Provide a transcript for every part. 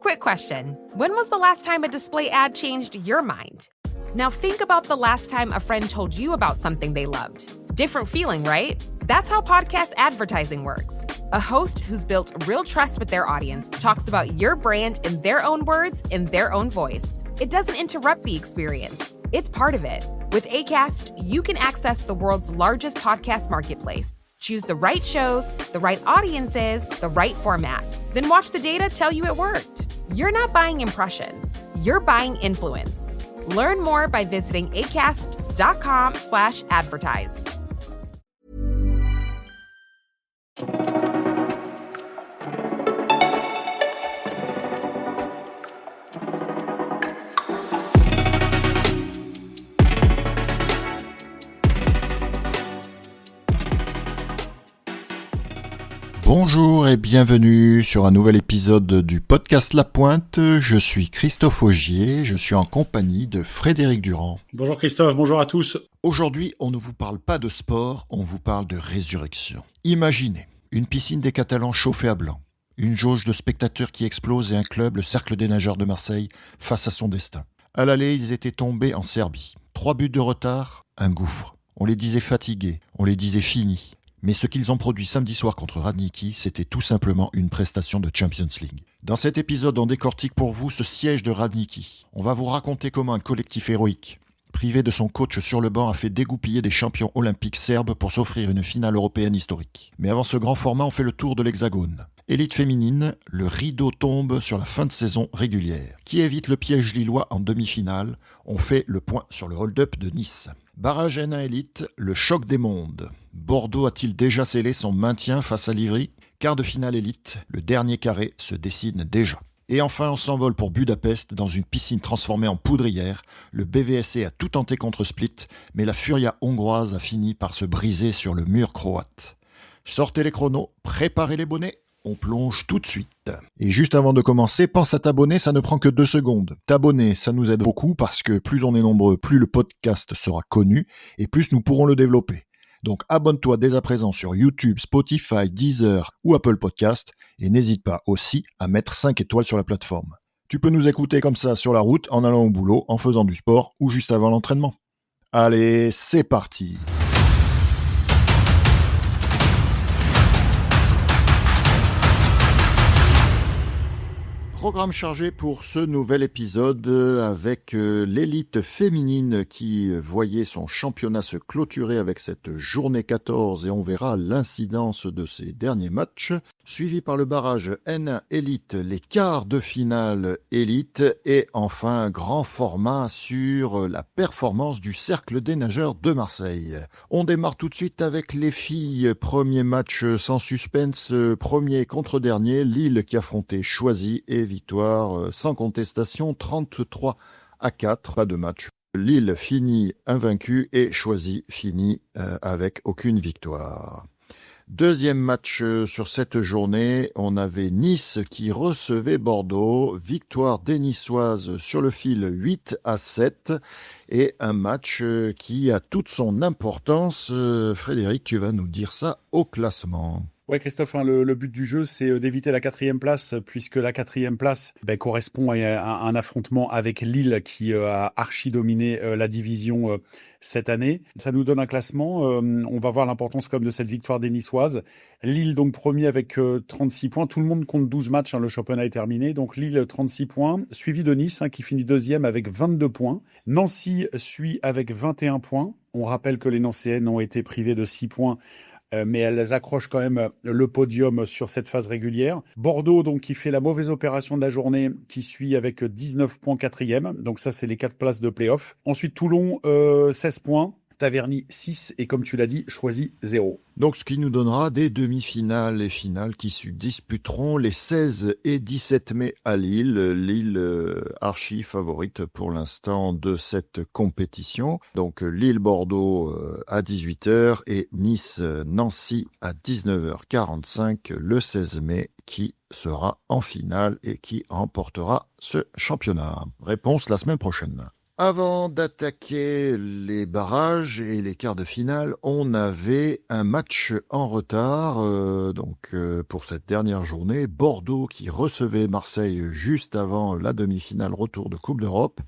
Quick question. When was the last time a display ad changed your mind? Now think about the last time a friend told you about something they loved. Different feeling, right? That's how podcast advertising works. A host who's built real trust with their audience talks about your brand in their own words, in their own voice. It doesn't interrupt the experience. It's part of it. With Acast, you can access the world's largest podcast marketplace. Choose the right shows, the right audiences, the right format. Then watch the data tell you it worked. You're not buying impressions. You're buying influence. Learn more by visiting acast.com/advertise. Bonjour et bienvenue sur un nouvel épisode du podcast La Pointe. Je suis Christophe Augier, je suis en compagnie de Frédéric Durand. Bonjour Christophe, bonjour à tous. Aujourd'hui, on ne vous parle pas de sport, on vous parle de résurrection. Imaginez une piscine des Catalans chauffée à blanc, une jauge de spectateurs qui explose et un club, le Cercle des Nageurs de Marseille, face à son destin. À l'aller, ils étaient tombés en Serbie. 3 buts de retard, un gouffre. On les disait fatigués, on les disait finis. Mais ce qu'ils ont produit samedi soir contre Radnički, c'était tout simplement une prestation de Champions League. Dans cet épisode, on décortique pour vous ce siège de Radnički. On va vous raconter comment un collectif héroïque, privé de son coach sur le banc, a fait dégoupiller des champions olympiques serbes pour s'offrir une finale européenne historique. Mais avant ce grand format, on fait le tour de l'Hexagone. Élite féminine, le rideau tombe sur la fin de saison régulière. Qui évite le piège lillois en demi-finale? On fait le point sur le hold-up de Nice. Barrage N1 Élite, le choc des mondes. Bordeaux a-t-il déjà scellé son maintien face à l'Ivry? Quart de finale élite, le dernier carré se dessine déjà. Et enfin, on s'envole pour Budapest dans une piscine transformée en poudrière. Le BVSC a tout tenté contre Split, mais la Furia hongroise a fini par se briser sur le mur croate. Sortez les chronos, préparez les bonnets, on plonge tout de suite. Et juste avant de commencer, pense à t'abonner, ça ne prend que 2 secondes. T'abonner, ça nous aide beaucoup parce que plus on est nombreux, plus le podcast sera connu et plus nous pourrons le développer. Donc abonne-toi dès à présent sur YouTube, Spotify, Deezer ou Apple Podcast et n'hésite pas aussi à mettre 5 étoiles sur la plateforme. Tu peux nous écouter comme ça sur la route, en allant au boulot, en faisant du sport ou juste avant l'entraînement. Allez, c'est parti! Programme chargé pour ce nouvel épisode avec l'élite féminine qui voyait son championnat se clôturer avec cette journée 14 et on verra l'incidence de ces derniers matchs, suivi par le barrage N1 Élite, les quarts de finale Élite et enfin un grand format sur la performance du Cercle des Nageurs de Marseille. On démarre tout de suite avec les filles, premier match sans suspense, premier contre dernier, Lille qui affrontait Choisy et victoire sans contestation, 33-4, pas de match. Lille finit invaincu et Choisy finit avec aucune victoire. Deuxième match sur cette journée, on avait Nice qui recevait Bordeaux, victoire des Niçoises sur le fil 8-7 et un match qui a toute son importance. Frédéric, tu vas nous dire ça au classement. Ouais Christophe, le but du jeu c'est d'éviter la 4e place puisque la 4e place correspond à un affrontement avec Lille qui a archi-dominé la division cette année. Ça nous donne un classement, on va voir l'importance comme de cette victoire des Niçoises. Lille donc premier avec 36 points, tout le monde compte 12 matchs, le championnat est terminé. Donc Lille 36 points, suivi de Nice qui finit deuxième avec 22 points. Nancy suit avec 21 points. On rappelle que les Nancéennes ont été privées de 6 points mais elles accrochent quand même le podium sur cette phase régulière. Bordeaux, donc, qui fait la mauvaise opération de la journée, qui suit avec 19 points 4e. Donc ça, c'est les 4 places de play-off. Ensuite, Toulon, 16 points. Taverny 6 et comme tu l'as dit, Choisy 0. Donc ce qui nous donnera des demi-finales et finales qui se disputeront les 16 et 17 mai à Lille. Lille archi favorite pour l'instant de cette compétition. Donc Lille-Bordeaux à 18h et Nice-Nancy à 19h45 le 16 mai qui sera en finale et qui remportera ce championnat. Réponse la semaine prochaine. Avant d'attaquer les barrages et les quarts de finale, on avait un match en retard. Pour cette dernière journée, Bordeaux qui recevait Marseille juste avant la demi-finale retour de Coupe d'Europe.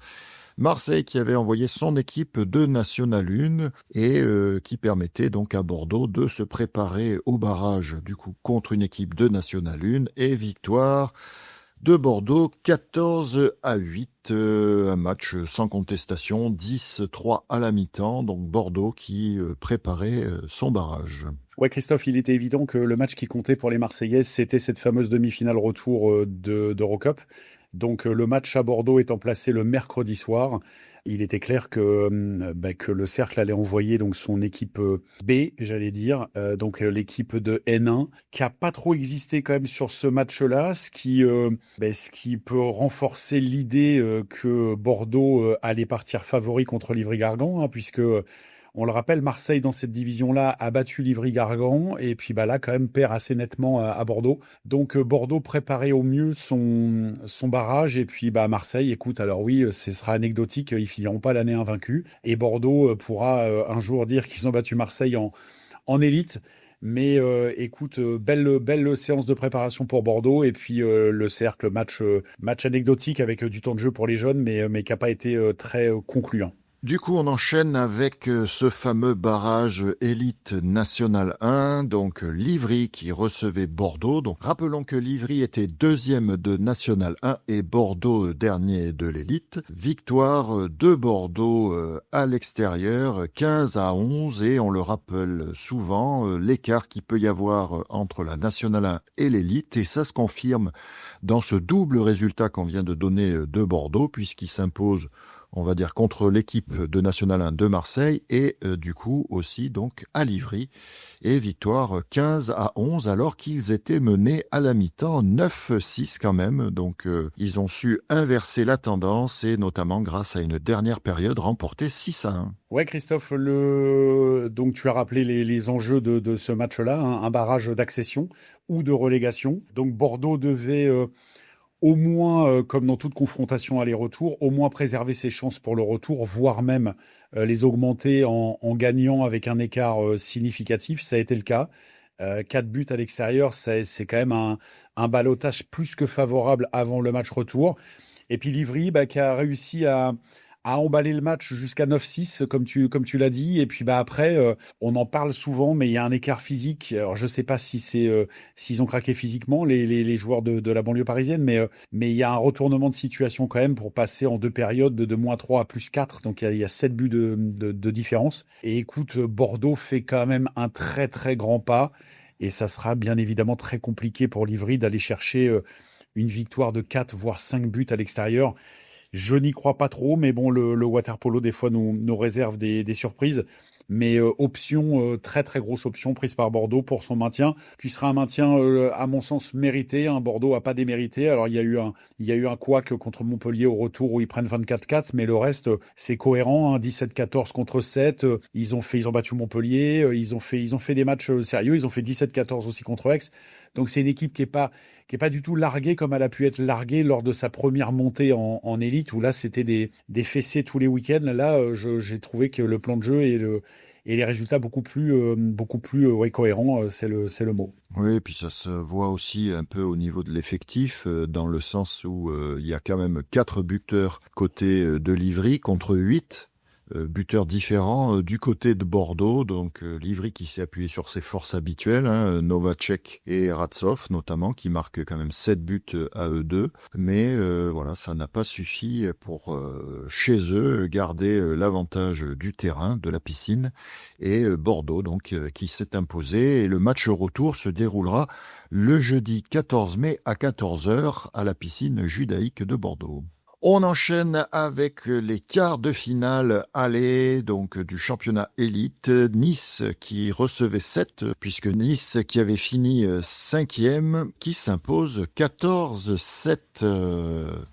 Marseille qui avait envoyé son équipe de National 1 et qui permettait donc à Bordeaux de se préparer au barrage du coup contre une équipe de National 1 et victoire de Bordeaux 14-8, un match sans contestation, 10-3 à la mi-temps, donc Bordeaux qui préparait son barrage. Ouais, Christophe, il était évident que le match qui comptait pour les Marseillaises, c'était cette fameuse demi-finale retour d'Eurocup. Donc le match à Bordeaux étant placé le mercredi soir, il était clair que le Cercle allait envoyer donc son équipe B, j'allais dire, l'équipe de N1, qui a pas trop existé quand même sur ce match-là, ce qui peut renforcer l'idée que Bordeaux allait partir favori contre Livry-Gargan, puisque on le rappelle, Marseille, dans cette division-là, a battu Livry-Gargan et puis là, quand même, perd assez nettement à Bordeaux. Donc, Bordeaux préparait au mieux son barrage et puis Marseille, écoute, alors oui, ce sera anecdotique, ils finiront pas l'année invaincus et Bordeaux pourra un jour dire qu'ils ont battu Marseille en élite. Mais écoute, belle séance de préparation pour Bordeaux et puis le Cercle, match anecdotique avec du temps de jeu pour les jeunes, mais qui n'a pas été très concluant. Du coup, on enchaîne avec ce fameux barrage élite national 1, donc Livry qui recevait Bordeaux. Donc, rappelons que Livry était deuxième de national 1 et Bordeaux dernier de l'élite. Victoire de Bordeaux à l'extérieur, 15-11 et on le rappelle souvent, l'écart qu'il peut y avoir entre la national 1 et l'élite et ça se confirme dans ce double résultat qu'on vient de donner de Bordeaux puisqu'il s'impose on va dire contre l'équipe de National 1 de Marseille et du coup aussi donc à Livry et victoire 15-11 alors qu'ils étaient menés à la mi-temps 9-6 quand même donc ils ont su inverser la tendance et notamment grâce à une dernière période remportée 6-1. Ouais Christophe, donc tu as rappelé les enjeux de ce match-là, un barrage d'accession ou de relégation. Donc Bordeaux devait au moins, comme dans toute confrontation aller-retour, au moins préserver ses chances pour le retour, voire même les augmenter en gagnant avec un écart significatif. Ça a été le cas. 4 buts à l'extérieur, c'est quand même un ballottage plus que favorable avant le match retour. Et puis Livry, qui a réussi à emballer le match jusqu'à 9-6, comme tu l'as dit. Et puis après, on en parle souvent, mais il y a un écart physique. Alors je sais pas si s'ils ont craqué physiquement les joueurs de la banlieue parisienne, mais il y a un retournement de situation quand même pour passer en 2 périodes de -3 à +4. Donc il y a 7 buts de différence. Et écoute, Bordeaux fait quand même un très très grand pas. Et ça sera bien évidemment très compliqué pour Livry d'aller chercher une victoire de 4 voire 5 buts à l'extérieur. Je n'y crois pas trop, mais bon, le water-polo, des fois, nous réserve des surprises. Mais très très grosse option prise par Bordeaux pour son maintien, qui sera un maintien, à mon sens, mérité. Bordeaux n'a pas démérité. Alors, il y a eu un couac contre Montpellier au retour où ils prennent 24-4, mais le reste, c'est cohérent. 17-14 contre 7. Ils ont battu Montpellier. Ils ont fait des matchs sérieux. Ils ont fait 17-14 aussi contre Aix. Donc, c'est une équipe qui est pas du tout larguée comme elle a pu être larguée lors de sa première montée en élite, où là, c'était des fessées tous les week-ends. Là, j'ai trouvé que le plan de jeu et les résultats beaucoup plus cohérents, c'est le mot. Oui, et puis ça se voit aussi un peu au niveau de l'effectif, dans le sens où il y a quand même 4 buteurs côté de Livry contre 8 buteurs différents du côté de Bordeaux. Donc Livry qui s'est appuyé sur ses forces habituelles, Novacek et Ratsov notamment, qui marquent quand même 7 buts à eux deux. Mais voilà, ça n'a pas suffi pour chez eux garder l'avantage du terrain, de la piscine. Et Bordeaux donc qui s'est imposé. Et le match retour se déroulera le jeudi 14 mai à 14h à la piscine judaïque de Bordeaux. On enchaîne avec les quarts de finale aller donc du championnat élite. Nice qui recevait 7, puisque Nice qui avait fini 5e, qui s'impose 14-7.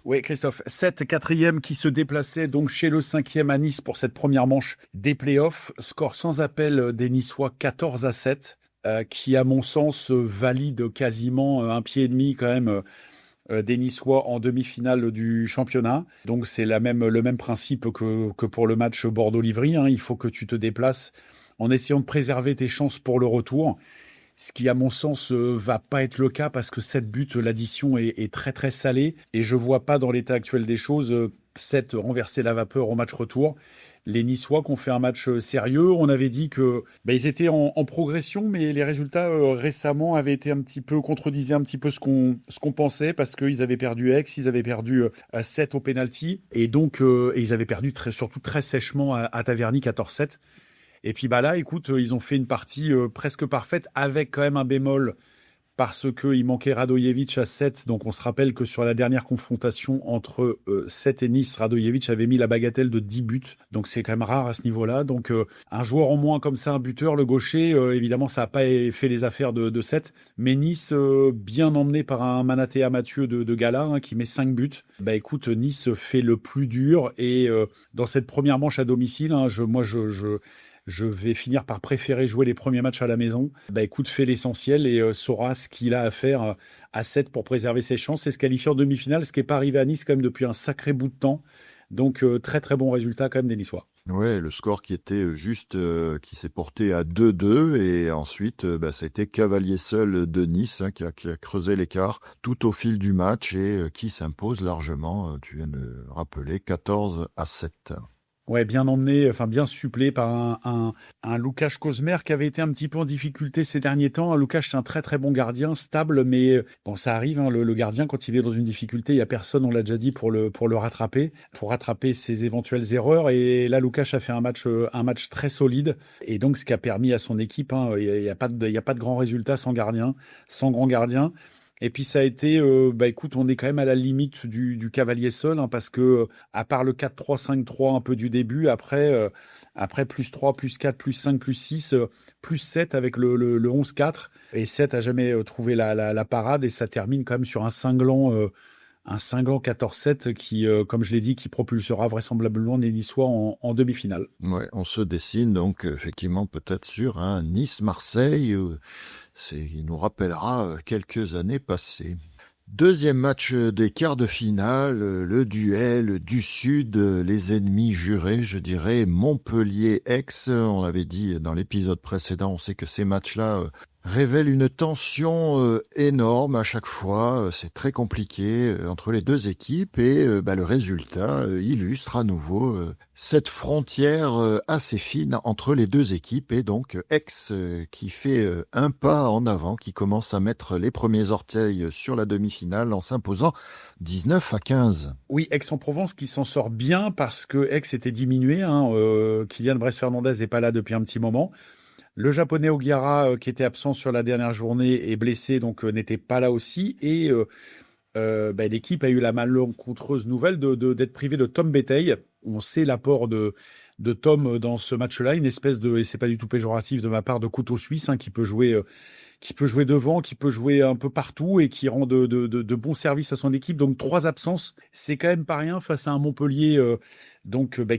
Oui, Christophe, 7, 4e qui se déplaçait donc chez le 5e à Nice pour cette première manche des playoffs. Score sans appel des Niçois 14-7, qui à mon sens valide quasiment un pied et demi quand même des Niçois en demi-finale du championnat. Donc c'est le même principe que pour le match Bordeaux-Livry, hein. Il faut que tu te déplaces en essayant de préserver tes chances pour le retour. Ce qui, à mon sens, va pas être le cas parce que 7 buts, l'addition est très très salée. Et je vois pas dans l'état actuel des choses 7 renverser la vapeur au match retour. Les Niçois qui ont fait un match sérieux, on avait dit que ils étaient en progression, mais les résultats récemment avaient été contredisaient un petit peu ce qu'on pensait parce qu'ils avaient perdu Aix, ils avaient perdu 7 au penalty et donc et ils avaient perdu surtout très sèchement à Taverny 14-7. Et puis là, écoute, ils ont fait une partie presque parfaite avec quand même un bémol parce qu'il manquait Radojevic à 7. Donc on se rappelle que sur la dernière confrontation entre 7 et Nice, Radojevic avait mis la bagatelle de 10 buts. Donc c'est quand même rare à ce niveau-là. Donc un joueur en moins comme ça, un buteur, le gaucher, évidemment ça n'a pas fait les affaires de 7. Mais Nice, bien emmené par un Manatea Mathieu de Gala hein, qui met 5 buts. Écoute, Nice fait le plus dur. Et dans cette première manche à domicile, hein, je vais finir par préférer jouer les premiers matchs à la maison. Écoute, fait l'essentiel et saura ce qu'il a à faire à 7 pour préserver ses chances et se qualifier en demi-finale, ce qui n'est pas arrivé à Nice quand même depuis un sacré bout de temps. Donc, très très bon résultat quand même des Niçois. Ouais, le score qui était juste, qui s'est porté à 2-2 et ensuite, ça a été Cavalier seul de Nice hein, qui a creusé l'écart tout au fil du match et qui s'impose largement, tu viens de rappeler, 14-7. Ouais, bien emmené, enfin bien supplé par un Łukasz Kozmer qui avait été un petit peu en difficulté ces derniers temps. Łukasz, c'est un très très bon gardien, stable, mais bon, ça arrive. Hein, le gardien, quand il est dans une difficulté, il y a personne, on l'a déjà dit, pour le rattraper ses éventuelles erreurs. Et là, Łukasz a fait un match très solide. Et donc, ce qui a permis à son équipe, hein, il y a pas de grand résultat sans grand gardien. Et puis ça a été, écoute, on est quand même à la limite du cavalier seul, hein, parce que à part le 4-3-5-3 un peu du début, après plus 3, plus 4, plus 5, plus 6, plus 7 avec le 11-4. Et 7 a jamais trouvé la parade et ça termine quand même sur un cinglant 14-7 qui, comme je l'ai dit, qui propulsera vraisemblablement les Niçois en demi-finale. Ouais, on se dessine donc effectivement peut-être sur un Nice-Marseille. Il nous rappellera quelques années passées. Deuxième match des quarts de finale, le duel du Sud, les ennemis jurés, je dirais, Montpellier-Aix. On l'avait dit dans l'épisode précédent, on sait que ces matchs-là révèlent une tension énorme à chaque fois. C'est très compliqué entre les deux équipes et le résultat illustre à nouveau cette frontière assez fine entre les deux équipes et donc Aix qui fait un pas en avant, qui commence à mettre les premiers orteils sur la demi-finale en s'imposant 19-15. Oui, Aix-en-Provence qui s'en sort bien parce que Aix était diminué. Kylian Bress-Fernandez n'est pas là depuis un petit moment. Le japonais Ogiara, qui était absent sur la dernière journée, est blessé, donc n'était pas là aussi. Et l'équipe a eu la malencontreuse nouvelle d'être privée de Tom Béteille. On sait l'apport de Tom dans ce match-là, une espèce de, et c'est pas du tout péjoratif de ma part, de couteau suisse, hein, qui peut jouer devant, qui peut jouer un peu partout et qui rend de bons services à son équipe. Donc 3 absences, c'est quand même pas rien face à un Montpellier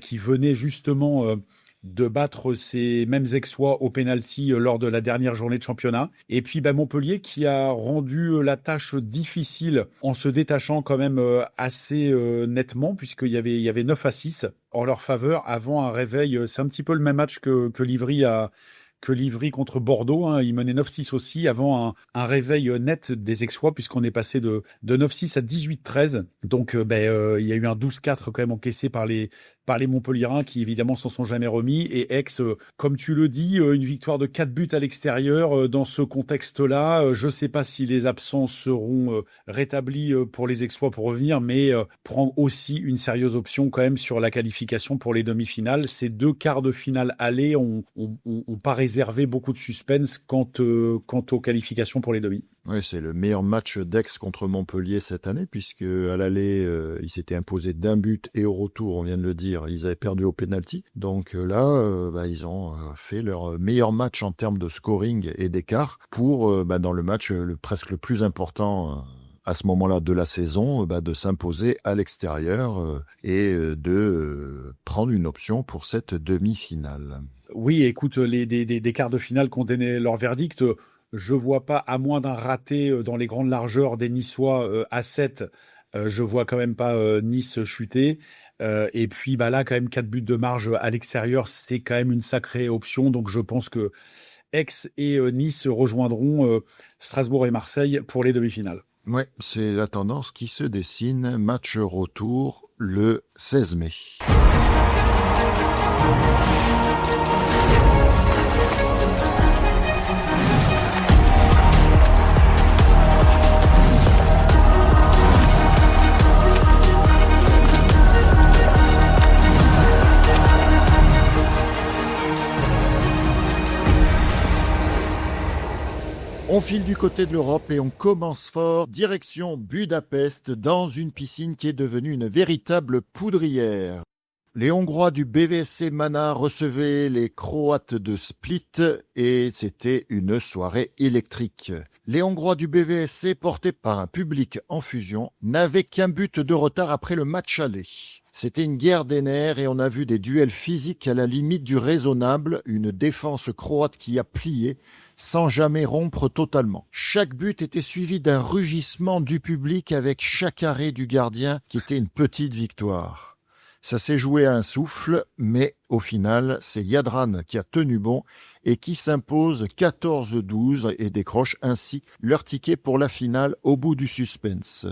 qui venait justement de battre ces mêmes Aixois au pénalty lors de la dernière journée de championnat. Et puis Montpellier qui a rendu la tâche difficile en se détachant quand même assez nettement, puisqu'il y avait 9-6 en leur faveur avant un réveil. C'est un petit peu le même match que Livry contre Bordeaux, hein. Ils menaient 9-6 aussi avant un réveil net des Aixois, puisqu'on est passé de 9-6 à 18-13. Donc il y a eu un 12-4 quand même encaissé par les Montpelliérains qui évidemment s'en sont jamais remis. Et Aix, comme tu le dis, une victoire de 4 buts à l'extérieur dans ce contexte-là. Je ne sais pas si les absents seront rétablis pour les Aixois pour revenir, mais prend aussi une sérieuse option quand même sur la qualification pour les demi-finales. Ces 2 quarts de finale aller ont pas réservé beaucoup de suspense quant aux qualifications pour les demi. Oui, c'est le meilleur match d'Aix contre Montpellier cette année, puisque à l'aller, ils s'étaient imposés d'1 but et au retour, on vient de le dire, ils avaient perdu au penalty. Donc là, ils ont fait leur meilleur match en termes de scoring et d'écart pour, dans le match presque le plus important à ce moment-là de la saison, de s'imposer à l'extérieur et de prendre une option pour cette demi-finale. Oui, écoute, des quarts de finale qui ont donné leur verdict. Je vois pas, à moins d'un raté dans les grandes largeurs des Niçois à 7, je vois quand même pas Nice chuter. Et puis là, quand même, 4 buts de marge à l'extérieur, c'est quand même une sacrée option. Donc je pense que Aix et Nice rejoindront Strasbourg et Marseille pour les demi-finales. Ouais, c'est la tendance qui se dessine. Match retour le 16 mai. On file du côté de l'Europe et on commence fort, direction Budapest, dans une piscine qui est devenue une véritable poudrière. Les Hongrois du BVSC Mana recevaient les Croates de Split et c'était une soirée électrique. Les Hongrois du BVSC, portés par un public en fusion, n'avaient qu'un but de retard après le match aller. C'était une guerre des nerfs et on a vu des duels physiques à la limite du raisonnable, une défense croate qui a plié sans jamais rompre totalement. Chaque but était suivi d'un rugissement du public avec chaque arrêt du gardien qui était une petite victoire. Ça s'est joué à un souffle, mais au final, c'est Jadran qui a tenu bon et qui s'impose 14-12 et décroche ainsi leur ticket pour la finale au bout du suspense.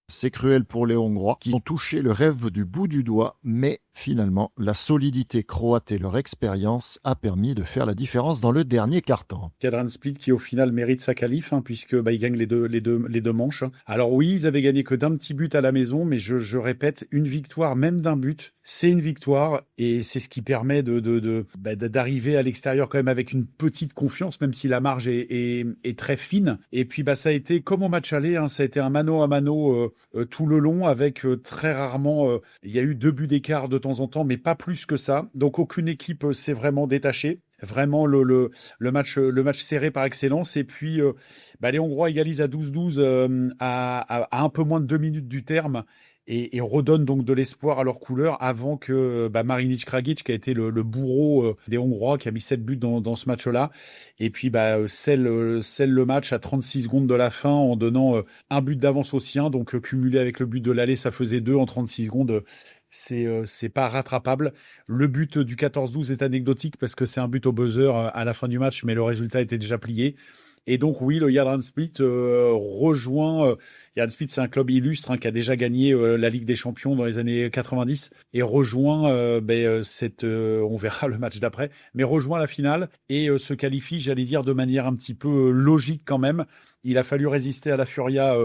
C'est cruel pour les Hongrois qui ont touché le rêve du bout du doigt, mais finalement, la solidité croate et leur expérience a permis de faire la différence dans le dernier quart-temps. Jadran Split qui au final mérite sa qualif puisque ils gagnent les deux manches. Alors oui, ils avaient gagné que d'un petit but à la maison, mais je répète, une victoire même d'un but, c'est une victoire et c'est ce qui permet d'arriver à l'extérieur quand même avec une petite confiance, même si la marge est très fine. Et puis ça a été comme au match aller, ça a été un mano à mano tout le long avec très rarement, il y a eu 2 buts d'écart de temps en temps, mais pas plus que ça. Donc aucune équipe s'est vraiment détachée. Vraiment le match serré par excellence. Et puis les Hongrois égalisent à 12-12 à un peu moins de 2 minutes du terme et redonnent donc de l'espoir à leur couleur avant que Marinic Kragic, qui a été le bourreau des Hongrois, qui a mis 7 buts dans ce match-là, et puis scelle le match à 36 secondes de la fin en donnant un but d'avance aux siens. Donc cumulé avec le but de l'aller, ça faisait 2 en 36 secondes. C'est pas rattrapable. Le but du 14-12 est anecdotique parce que c'est un but au buzzer à la fin du match, mais le résultat était déjà plié. Et donc oui, le Jadran Split rejoint... Jadran Split, c'est un club illustre qui a déjà gagné la Ligue des Champions dans les années 90 et rejoint on verra le match d'après, mais rejoint la finale et se qualifie, j'allais dire, de manière un petit peu logique quand même. Il a fallu résister à la Furia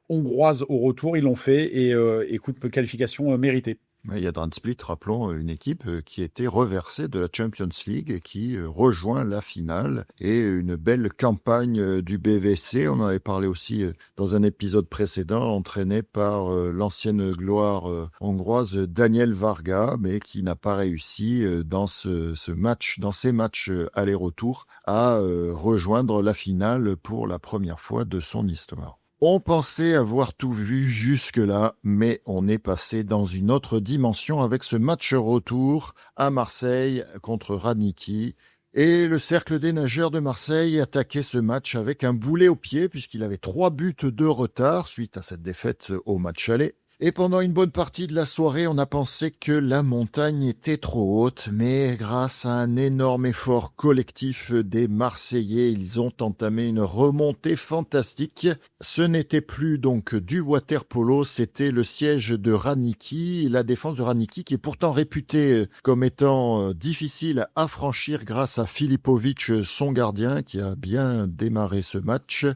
hongroise au retour, ils l'ont fait et qualification méritée. Jadran Split, rappelons, une équipe qui était reversée de la Champions League et qui rejoint la finale. Et une belle campagne du BVSC, on en avait parlé aussi dans un épisode précédent, entraîné par l'ancienne gloire hongroise Daniel Varga, mais qui n'a pas réussi dans ces matchs aller-retour à rejoindre la finale pour la première fois de son histoire. On pensait avoir tout vu jusque-là, mais on est passé dans une autre dimension avec ce match retour à Marseille contre Radnički. Et le cercle des nageurs de Marseille attaquait ce match avec un boulet au pied puisqu'il avait 3 buts de retard suite à cette défaite au match aller. Et pendant une bonne partie de la soirée, on a pensé que la montagne était trop haute, mais grâce à un énorme effort collectif des Marseillais, ils ont entamé une remontée fantastique. Ce n'était plus donc du water-polo, c'était le siège de Radnički, la défense de Radnički qui est pourtant réputée comme étant difficile à franchir grâce à Filipovic, son gardien, qui a bien démarré ce match.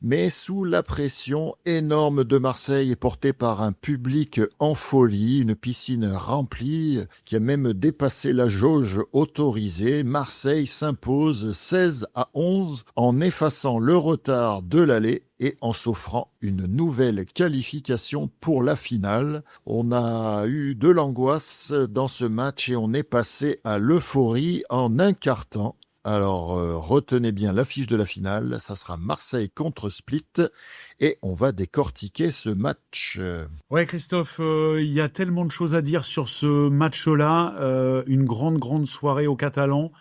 Mais sous la pression énorme de Marseille et portée par un public en folie, une piscine remplie qui a même dépassé la jauge autorisée, Marseille s'impose 16-11 en effaçant le retard de l'aller et en s'offrant une nouvelle qualification pour la finale. On a eu de l'angoisse dans ce match et on est passé à l'euphorie en un quart-temps. Alors, retenez bien l'affiche de la finale, ça sera Marseille contre Split et on va décortiquer ce match. Ouais, Christophe, il y a tellement de choses à dire sur ce match-là. Une grande soirée aux Catalans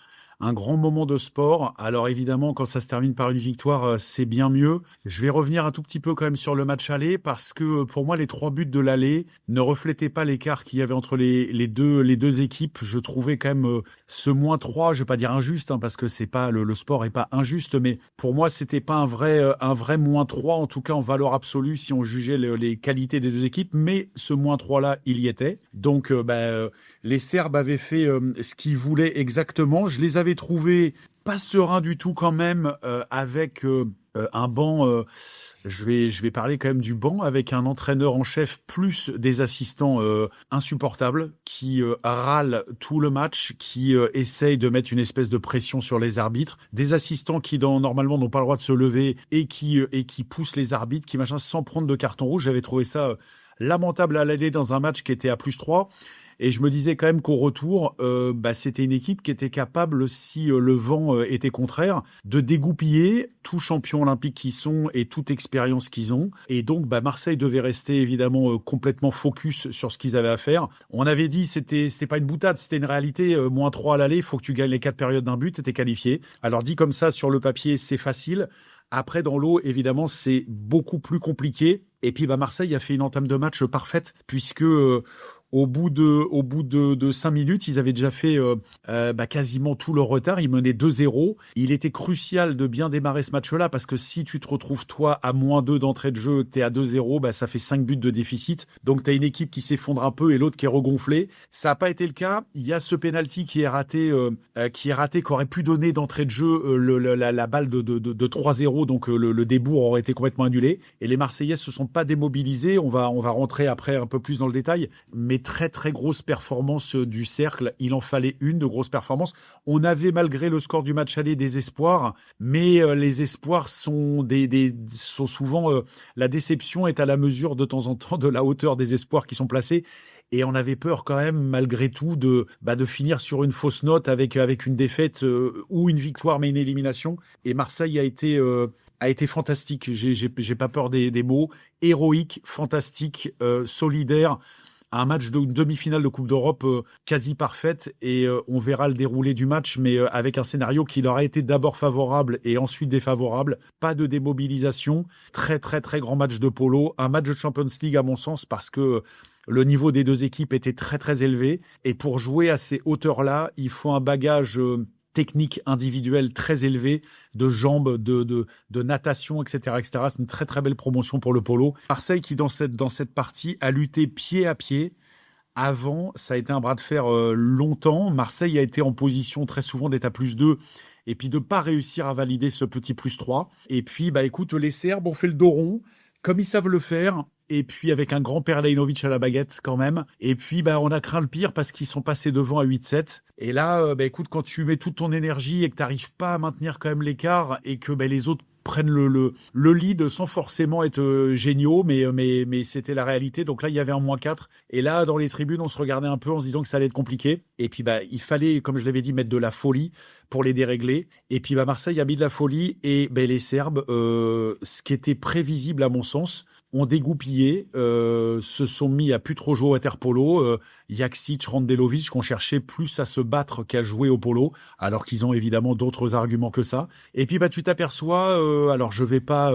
un grand moment de sport. Alors évidemment, quand ça se termine par une victoire, c'est bien mieux. Je vais revenir un tout petit peu quand même sur le match aller parce que pour moi, les 3 buts de l'aller ne reflétaient pas l'écart qu'il y avait entre les deux équipes. Je trouvais quand même ce -3, je vais pas dire injuste, parce que c'est pas le sport est pas injuste, mais pour moi, c'était pas un vrai -3, en tout cas en valeur absolue si on jugeait les qualités des deux équipes. Mais ce -3 là, il y était. Donc les Serbes avaient fait ce qu'ils voulaient exactement. Je les avais trouvés pas sereins du tout quand même, avec un banc. Je vais parler quand même du banc avec un entraîneur en chef plus des assistants insupportables qui râlent tout le match, qui essayent de mettre une espèce de pression sur les arbitres, des assistants qui normalement n'ont pas le droit de se lever et qui poussent les arbitres, qui machin sans prendre de carton rouge. J'avais trouvé ça lamentable à l'aller dans un match qui était à +3. Et je me disais quand même qu'au retour, c'était une équipe qui était capable, si le vent était contraire, de dégoupiller tout champion olympique qu'ils sont et toute expérience qu'ils ont. Et donc, Marseille devait rester évidemment complètement focus sur ce qu'ils avaient à faire. On avait dit c'était pas une boutade, c'était une réalité. -3 à l'aller, il faut que tu gagnes les 4 périodes d'un but, t'es qualifié. Alors dit comme ça, sur le papier, c'est facile. Après, dans l'eau, évidemment, c'est beaucoup plus compliqué. Et puis, Marseille a fait une entame de match parfaite puisque au bout de 5 minutes, ils avaient déjà fait quasiment tout leur retard. Ils menaient 2-0. Il était crucial de bien démarrer ce match-là parce que si tu te retrouves, toi, à -2 d'entrée de jeu, que tu es à 2-0, ça fait 5 buts de déficit. Donc, tu as une équipe qui s'effondre un peu et l'autre qui est regonflée. Ça n'a pas été le cas. Il y a ce penalty qui est raté, qui aurait pu donner d'entrée de jeu la balle de 3-0. Donc, le débours aurait été complètement annulé. Et les Marseillais se sont pas démobilisés. On va rentrer après un peu plus dans le détail. Mais très très grosse performance du Cercle, il en fallait une de grosse performance. On avait malgré le score du match aller des espoirs, mais les espoirs sont sont souvent la déception est à la mesure de temps en temps de la hauteur des espoirs qui sont placés. Et on avait peur quand même, malgré tout, de finir sur une fausse note avec une défaite ou une victoire mais une élimination. Et Marseille a été fantastique. J'ai pas peur des mots. Héroïque, fantastique, solidaire. Un match de demi-finale de Coupe d'Europe quasi parfaite et on verra le déroulé du match, mais avec un scénario qui leur a été d'abord favorable et ensuite défavorable. Pas de démobilisation. Très très très grand match de polo. Un match de Champions League à mon sens parce que le niveau des deux équipes était très très élevé et pour jouer à ces hauteurs-là, il faut un bagage technique individuelle très élevée, de jambes, de natation, etc., etc. C'est une très très belle promotion pour le polo. Marseille qui dans cette partie a lutté pied à pied. Avant, ça a été un bras de fer longtemps. Marseille a été en position très souvent d'être à +2 et puis de pas réussir à valider ce petit +3. Et puis, écoute, les Serbes ont fait le dos rond, comme ils savent le faire. Et puis avec un grand Perlejnovic à la baguette quand même. Et puis on a craint le pire parce qu'ils sont passés devant à 8-7. Et là, écoute, quand tu mets toute ton énergie et que tu n'arrives pas à maintenir quand même l'écart et que les autres prennent le lead sans forcément être géniaux, mais c'était la réalité. Donc là, il y avait un -4. Et là, dans les tribunes, on se regardait un peu en se disant que ça allait être compliqué. Et puis il fallait, comme je l'avais dit, mettre de la folie pour les dérégler. Et puis Marseille a mis de la folie et les Serbes, ce qui était prévisible à mon sens, ont dégoupillé, se sont mis à plus trop jouer au water-polo. Jaksic, Randelovic, qui ont cherché plus à se battre qu'à jouer au polo, alors qu'ils ont évidemment d'autres arguments que ça. Et puis tu t'aperçois, alors je vais pas,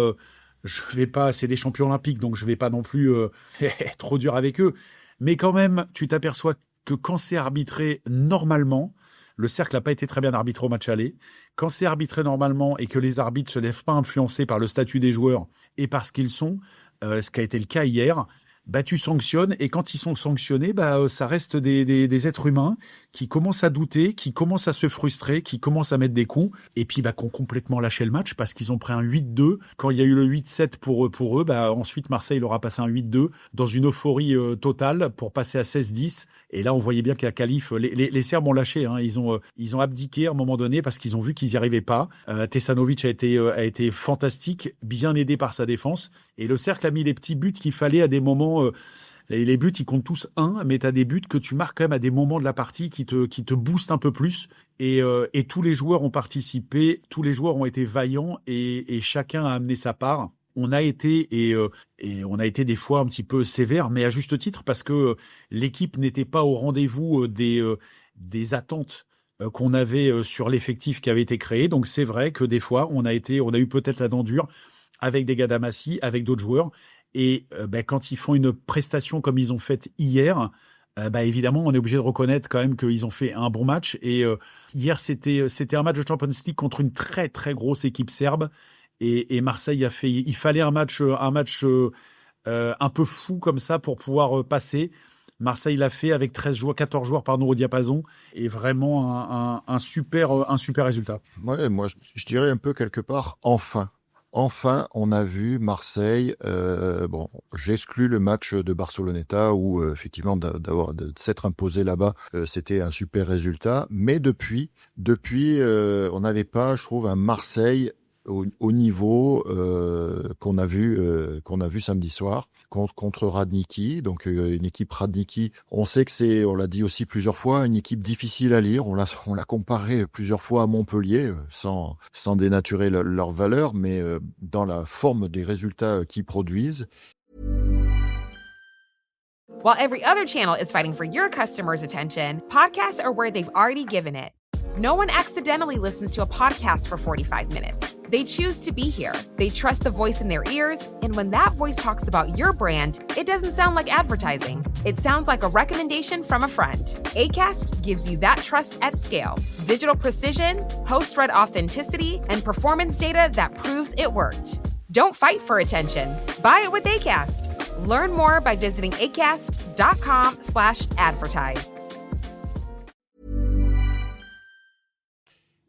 c'est des champions olympiques, donc je vais pas non plus être trop dur avec eux. Mais quand même, tu t'aperçois que quand c'est arbitré normalement, le Cercle n'a pas été très bien arbitré au match aller. Quand c'est arbitré normalement et que les arbitres ne se laissent pas influencer par le statut des joueurs et par ce qu'ils sont, ce qui a été le cas hier, tu sanctionnes et quand ils sont sanctionnés, ça reste des êtres humains qui commencent à douter, qui commencent à se frustrer, qui commencent à mettre des coups et puis qui ont complètement lâché le match parce qu'ils ont pris un 8-2. Quand il y a eu le 8-7 pour eux, ensuite Marseille leur a passé un 8-2 dans une euphorie totale pour passer à 16-10. Et là, on voyait bien qu'à qualif, les Serbes ont lâché. Ils ont abdiqué à un moment donné parce qu'ils ont vu qu'ils n'y arrivaient pas. Tesanovic a été fantastique, bien aidé par sa défense. Et le Cercle a mis les petits buts qu'il fallait à des moments. Les buts, ils comptent tous un, mais tu as des buts que tu marques quand même à des moments de la partie qui te boostent un peu plus. Et tous les joueurs ont participé, tous les joueurs ont été vaillants et chacun a amené sa part. On a été on a été des fois un petit peu sévère, mais à juste titre parce que l'équipe n'était pas au rendez-vous des attentes qu'on avait sur l'effectif qui avait été créé. Donc c'est vrai que des fois, on a eu peut-être la dent dure avec des gars d'Amassi, avec d'autres joueurs. Et quand ils font une prestation comme ils ont fait hier, évidemment, on est obligé de reconnaître quand même qu'ils ont fait un bon match. Et hier, c'était un match de Champions League contre une très, très grosse équipe serbe. Et Marseille il fallait un match un peu fou comme ça pour pouvoir passer. Marseille l'a fait avec 14 joueurs au diapason, et vraiment un super résultat. Ouais, moi, je dirais un peu quelque part, enfin. Enfin, on a vu Marseille. J'exclus le match de Barceloneta où effectivement de s'être imposé là-bas, c'était un super résultat. Mais depuis, on n'avait pas, je trouve, un Marseille au niveau qu'on a vu samedi soir contre Radniki. Donc une équipe Radniki, on sait que on l'a dit aussi plusieurs fois, une équipe difficile à lire. On l'a comparé plusieurs fois à Montpellier, sans dénaturer leur valeur, mais dans la forme des résultats qu'ils produisent. While every other channel is fighting for your customers' attention, podcasts are where they've already given it. No one accidentally listens to a podcast for 45 minutes. They choose to be here. They trust the voice in their ears. And when that voice talks about your brand, it doesn't sound like advertising. It sounds like a recommendation from a friend. Acast gives you that trust at scale. Digital precision, host-read authenticity, and performance data that proves it worked. Don't fight for attention. Buy it with Acast. Learn more by visiting acast.com/advertise.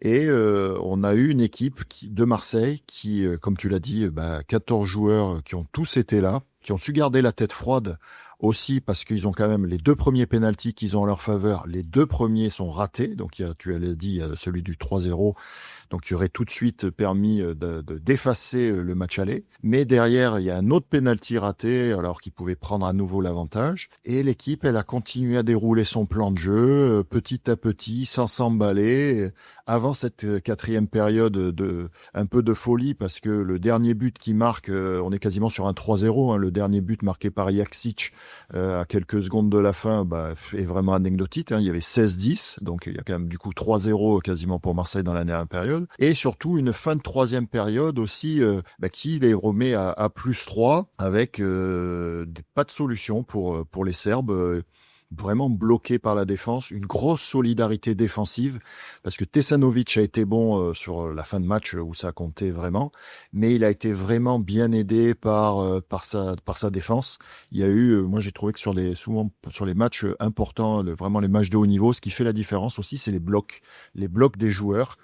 Et on a eu une équipe de Marseille qui, comme tu l'as dit, 14 joueurs qui ont tous été là, qui ont su garder la tête froide aussi parce qu'ils ont quand même les 2 premiers pénaltys qu'ils ont en leur faveur. Les 2 premiers sont ratés. Donc, tu l'as dit, il y a celui du 3-0. Donc, qui aurait tout de suite permis d'effacer le match aller. Mais derrière, il y a un autre pénalty raté, alors qu'il pouvait prendre à nouveau l'avantage. Et l'équipe, elle a continué à dérouler son plan de jeu, petit à petit, sans s'emballer. Avant cette 4e période un peu de folie, parce que le dernier but qui marque, on est quasiment sur un 3-0. Hein, le dernier but marqué par Jaksic à quelques secondes de la fin est vraiment anecdotique. Hein, il y avait 16-10, donc il y a quand même du coup 3-0 quasiment pour Marseille dans la dernière période. Et surtout une fin de 3e période aussi qui les remet à +3 avec pas de solution pour les Serbes. Vraiment bloqué par la défense, une grosse solidarité défensive, parce que Tesanovic a été bon sur la fin de match où ça comptait vraiment, mais il a été vraiment bien aidé par sa défense. Il y a eu, moi j'ai trouvé que souvent sur les matchs importants, vraiment les matchs de haut niveau, ce qui fait la différence aussi, c'est les blocs des joueurs.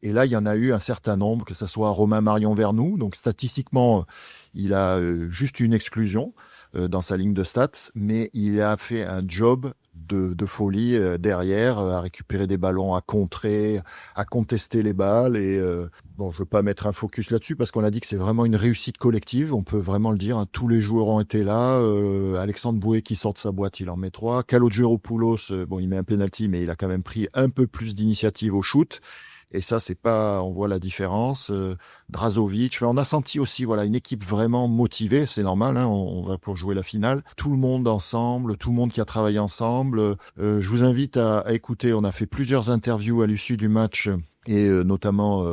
Et là, il y en a eu un certain nombre, que ce soit Romain Marion Vernou. Donc, statistiquement, il a juste une exclusion dans sa ligne de stats, mais il a fait un job de folie derrière, à récupérer des ballons, à contrer, à contester les balles. Et je ne veux pas mettre un focus là-dessus parce qu'on a dit que c'est vraiment une réussite collective. On peut vraiment le dire. Hein. Tous les joueurs ont été là. Alexandre Boué qui sort de sa boîte, il en met 3. Kalogeropoulos, il met un penalty, mais il a quand même pris un peu plus d'initiative au shoot. Et ça, on voit la différence. Drazovic, on a senti aussi, une équipe vraiment motivée. C'est normal, hein, on va pour jouer la finale. Tout le monde ensemble, tout le monde qui a travaillé ensemble. Je vous invite à écouter. On a fait plusieurs interviews à l'issue du match. Et notamment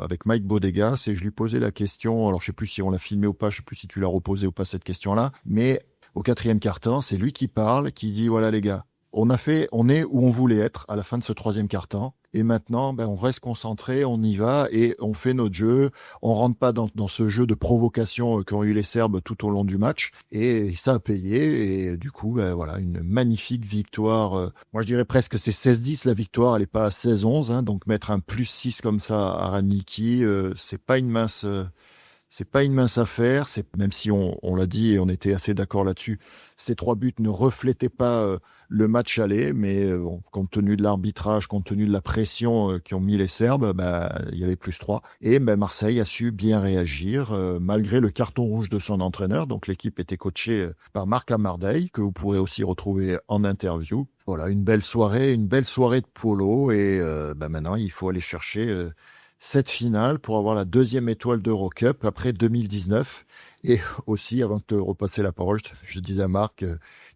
avec Mike Bodegas. Et je lui posais la question. Alors, je sais plus si on l'a filmé ou pas. Je sais plus si tu l'as reposé ou pas cette question-là. Mais au 4e quart-temps, c'est lui qui parle, qui dit, voilà les gars, on est où on voulait être à la fin de ce 3e quart-temps. Et maintenant, on reste concentré, on y va et on fait notre jeu. On rentre pas dans ce jeu de provocation qu'ont eu les Serbes tout au long du match. Et ça a payé. Et du coup, une magnifique victoire. Moi, je dirais presque c'est 16-10 la victoire. Elle est pas à 16-11. Hein, donc mettre un +6 comme ça à Radniki, c'est pas une mince affaire. Même si on l'a dit et on était assez d'accord là-dessus, ces 3 buts ne reflétaient pas le match aller, mais compte tenu de l'arbitrage, compte tenu de la pression qu'ont mis les Serbes, il y avait +3. Et Marseille a su bien réagir malgré le carton rouge de son entraîneur. Donc l'équipe était coachée par Marc Amardei, que vous pourrez aussi retrouver en interview. Voilà, une belle soirée de polo. Et maintenant, il faut aller chercher cette finale pour avoir la 2e étoile d'Eurocup après 2019. Et aussi, avant de te repasser la parole, je disais à Marc,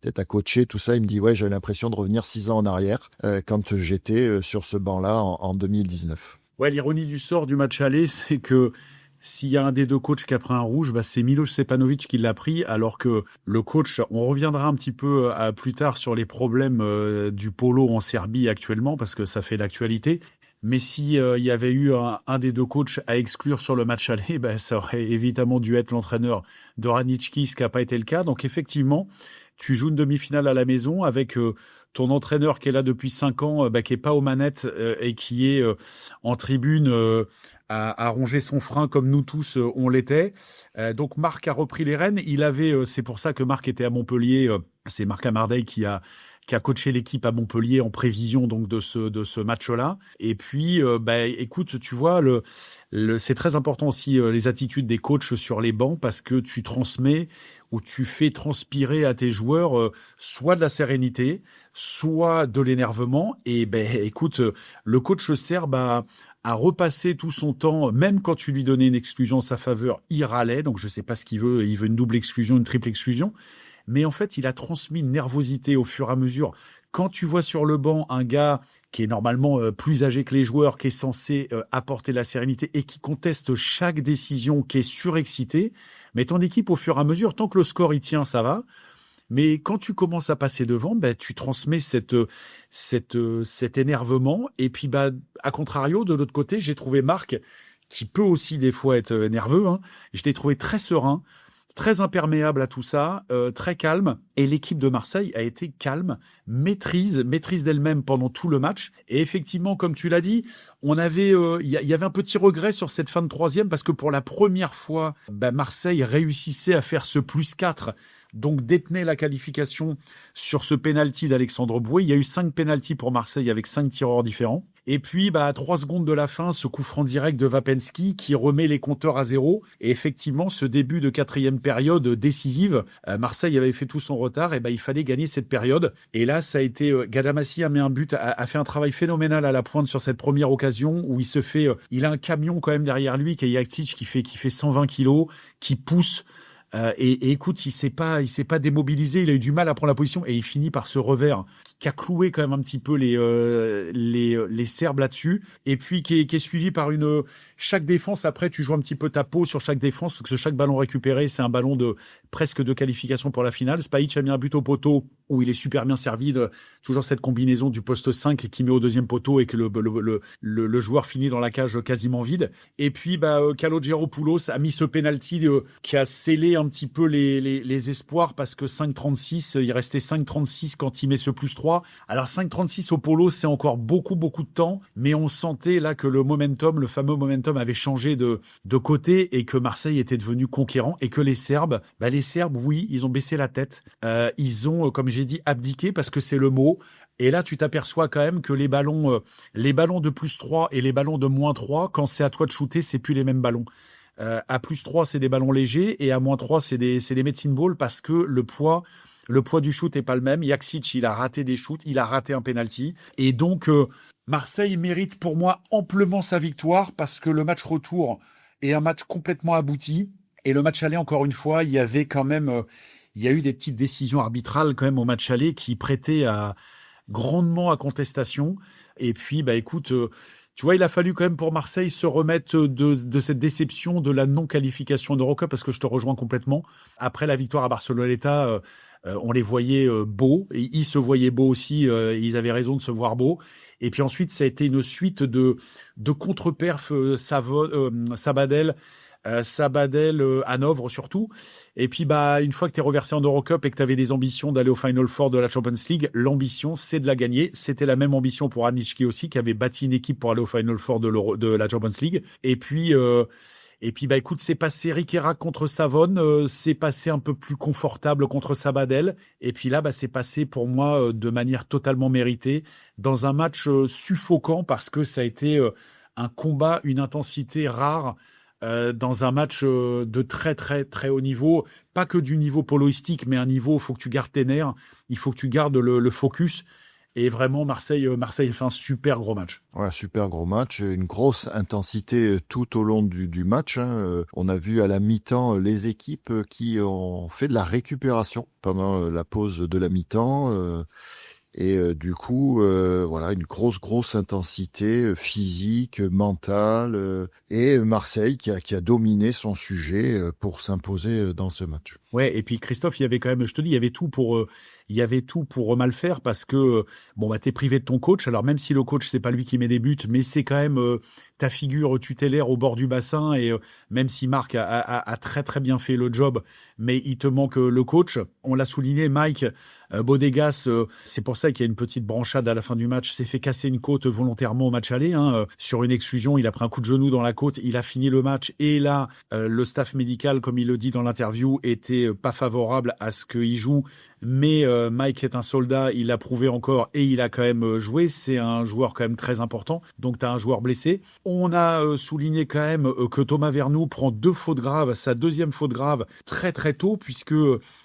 peut-être à coacher, tout ça, il me dit, ouais, j'avais l'impression de revenir 6 ans en arrière quand j'étais sur ce banc-là en 2019. Ouais, l'ironie du sort du match aller, c'est que s'il y a un des deux coachs qui a pris un rouge, c'est Miloš Stepanović qui l'a pris, alors que le coach, on reviendra un petit peu plus tard sur les problèmes du polo en Serbie actuellement, parce que ça fait l'actualité. Mais si il y avait eu un des deux coachs à exclure sur le match aller, ça aurait évidemment dû être l'entraîneur de Ranički, ce qui n'a pas été le cas. Donc effectivement, tu joues une demi-finale à la maison avec ton entraîneur qui est là depuis 5 ans, qui est pas aux manettes et qui est en tribune à ronger son frein comme nous tous on l'était. Donc Marc a repris les rênes. C'est pour ça que Marc était à Montpellier. C'est Marc Amardey qui a coaché l'équipe à Montpellier en prévision donc de ce match-là. Et puis, écoute, tu vois, c'est très important aussi les attitudes des coachs sur les bancs parce que tu transmets ou tu fais transpirer à tes joueurs soit de la sérénité, soit de l'énervement. Et écoute, le coach serbe a repassé tout son temps, même quand tu lui donnais une exclusion en sa faveur, il râlait. Donc je sais pas ce qu'il veut. Il veut une double exclusion, une triple exclusion. Mais en fait, il a transmis une nervosité au fur et à mesure. Quand tu vois sur le banc un gars qui est normalement plus âgé que les joueurs, qui est censé apporter de la sérénité et qui conteste chaque décision, qui est surexcité, mais ton équipe, au fur et à mesure, tant que le score y tient, ça va. Mais quand tu commences à passer devant, tu transmets cet énervement. Et puis, à contrario, de l'autre côté, j'ai trouvé Marc, qui peut aussi des fois être nerveux, je l'ai trouvé très serein, très imperméable à tout ça, très calme. Et l'équipe de Marseille a été calme, maîtrise d'elle-même pendant tout le match. Et effectivement, comme tu l'as dit, il y avait un petit regret sur cette fin de 3e parce que pour la première fois, Marseille réussissait à faire ce +4. Donc détenait la qualification sur ce penalty d'Alexandre Boué. Il y a eu 5 penaltys pour Marseille avec 5 tireurs différents. Et puis, à 3 secondes de la fin, ce coup franc direct de Vapensky qui remet les compteurs à 0. Et effectivement, ce début de 4e période décisive, Marseille avait fait tout son retard. Et il fallait gagner cette période. Et là, ça a été Gadamassi a mis un but, a fait un travail phénoménal à la pointe sur cette première occasion où il a un camion quand même derrière lui, qui est Jakcic, qui fait 120 kilos, qui pousse. Et écoute, il s'est pas démobilisé, il a eu du mal à prendre la position et il finit par ce revers qui a cloué quand même un petit peu les Serbes là-dessus. Et puis qui est suivi par chaque défense. Après, tu joues un petit peu ta peau sur chaque défense parce que chaque ballon récupéré, c'est un ballon presque de qualification pour la finale. Spajic a mis un but au poteau où il est super bien servi toujours cette combinaison du poste 5 qui met au 2e poteau et que le joueur finit dans la cage quasiment vide. Et puis, Kalogeropoulos a mis ce penalty qui a scellé un petit peu les espoirs parce que 5,36, il restait 5,36 quand il met ce +3. Alors 5,36 au polo, c'est encore beaucoup, beaucoup de temps, mais on sentait là que le fameux momentum avait changé de côté et que Marseille était devenu conquérant et que les Serbes, oui, ils ont baissé la tête. Ils ont, comme j'ai dit, abdiqué parce que c'est le mot. Et là, tu t'aperçois quand même que les ballons de +3 et les ballons de -3, quand c'est à toi de shooter, c'est plus les mêmes ballons. À +3, c'est des ballons légers et à -3, c'est des medicine balls parce que le poids du shoot est pas le même. Jakcic, il a raté des shoots, il a raté un penalty. Et donc, Marseille mérite pour moi amplement sa victoire parce que le match retour est un match complètement abouti. Et le match aller, encore une fois, il y avait quand même, il y a eu des petites décisions arbitrales quand même au match aller qui prêtaient grandement à contestation. Et puis, écoute, tu vois, il a fallu quand même pour Marseille se remettre de cette déception de la non-qualification d'Eurocup parce que je te rejoins complètement. Après la victoire à Barceloneta, on les voyait beaux et ils se voyaient beaux aussi. Ils avaient raison de se voir beaux. Et puis ensuite, ça a été une suite de contre-perf Sabadell, Hanovre surtout. Et puis une fois que tu es reversé en Eurocup et que tu avais des ambitions d'aller au Final Four de la Champions League, l'ambition c'est de la gagner. C'était la même ambition pour Ranički aussi, qui avait bâti une équipe pour aller au Final Four de la Champions League. Et puis écoute, c'est passé Riquera contre Savone, c'est passé un peu plus confortable contre Sabadell. Et puis là, c'est passé pour moi de manière totalement méritée dans un match suffocant parce que ça a été un combat, une intensité rare dans un match de très très très haut niveau, pas que du niveau poloistique, mais un niveau, il faut que tu gardes tes nerfs, il faut que tu gardes le focus. Et vraiment, Marseille fait un super gros match. Ouais, super gros match, une grosse intensité tout au long du match. On a vu à la mi-temps les équipes qui ont fait de la récupération pendant la pause de la mi-temps. Du coup, voilà, une grosse intensité physique, mentale, et Marseille qui a dominé son sujet pour s'imposer dans ce match. Ouais, et puis Christophe, il y avait quand même, je te dis, il y avait tout pour mal faire parce que t'es privé de ton coach. Alors même si le coach c'est pas lui qui met des buts, mais c'est quand même ta figure tutélaire au bord du bassin et même si Marc a très très bien fait le job, mais il te manque le coach. On l'a souligné, Mike Bodegas, c'est pour ça qu'il y a une petite branchade à la fin du match. S'est fait casser une côte volontairement au match aller sur une exclusion. Il a pris un coup de genou dans la côte. Il a fini le match et là le staff médical, comme il le dit dans l'interview, était pas favorable à ce qu'il joue. Mais Mike est un soldat, il l'a prouvé encore et il a quand même joué. C'est un joueur quand même très important. Donc tu as un joueur blessé. On a souligné quand même que Thomas Vernou prend 2 fautes graves, sa deuxième faute grave très très tôt puisque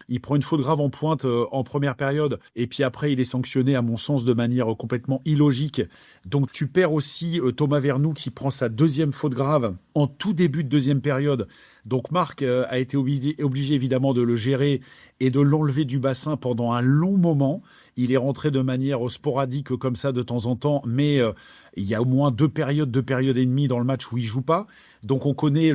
il prend une faute grave en pointe en première période et puis après il est sanctionné à mon sens de manière complètement illogique. Donc tu perds aussi Thomas Vernou qui prend sa deuxième faute grave en tout début de deuxième période. Donc Marc a été obligé évidemment de le gérer et de l'enlever du bassin pendant un long moment. Il est rentré de manière sporadique comme ça de temps en temps, mais il y a au moins 2 périodes et demie dans le match où il joue pas. Donc on connaît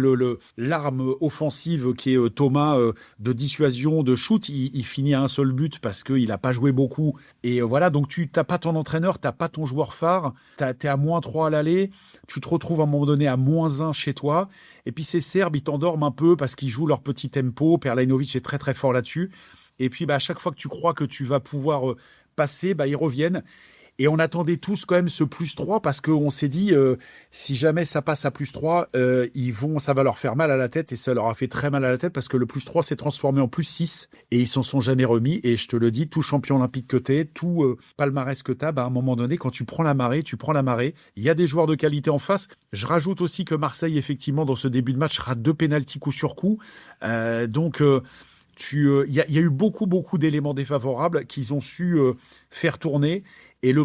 l'arme offensive qui est Thomas de dissuasion, de shoot. Il finit à un seul but parce qu'il a pas joué beaucoup. Et voilà, donc tu t'as pas ton entraîneur, t'as pas ton joueur phare, t'es à -3 à l'aller. Tu te retrouves à un moment donné à -1 chez toi. Et puis ces Serbes, ils t'endorment un peu parce qu'ils jouent leur petit tempo. Perlainovic est très très fort là-dessus. Et puis à chaque fois que tu crois que tu vas pouvoir passer, ils reviennent. Et on attendait tous quand même ce +3 parce qu'on s'est dit, si jamais ça passe à +3, ça va leur faire mal à la tête et ça leur a fait très mal à la tête parce que le +3 s'est transformé en +6 et ils s'en sont jamais remis. Et je te le dis, tout champion olympique que t'es, tout palmarès que t'as, à un moment donné, quand tu prends la marée, Il y a des joueurs de qualité en face. Je rajoute aussi que Marseille, effectivement, dans ce début de match, rate 2 pénaltys coup sur coup. Donc, il y a eu beaucoup d'éléments défavorables qu'ils ont su faire tourner. Et le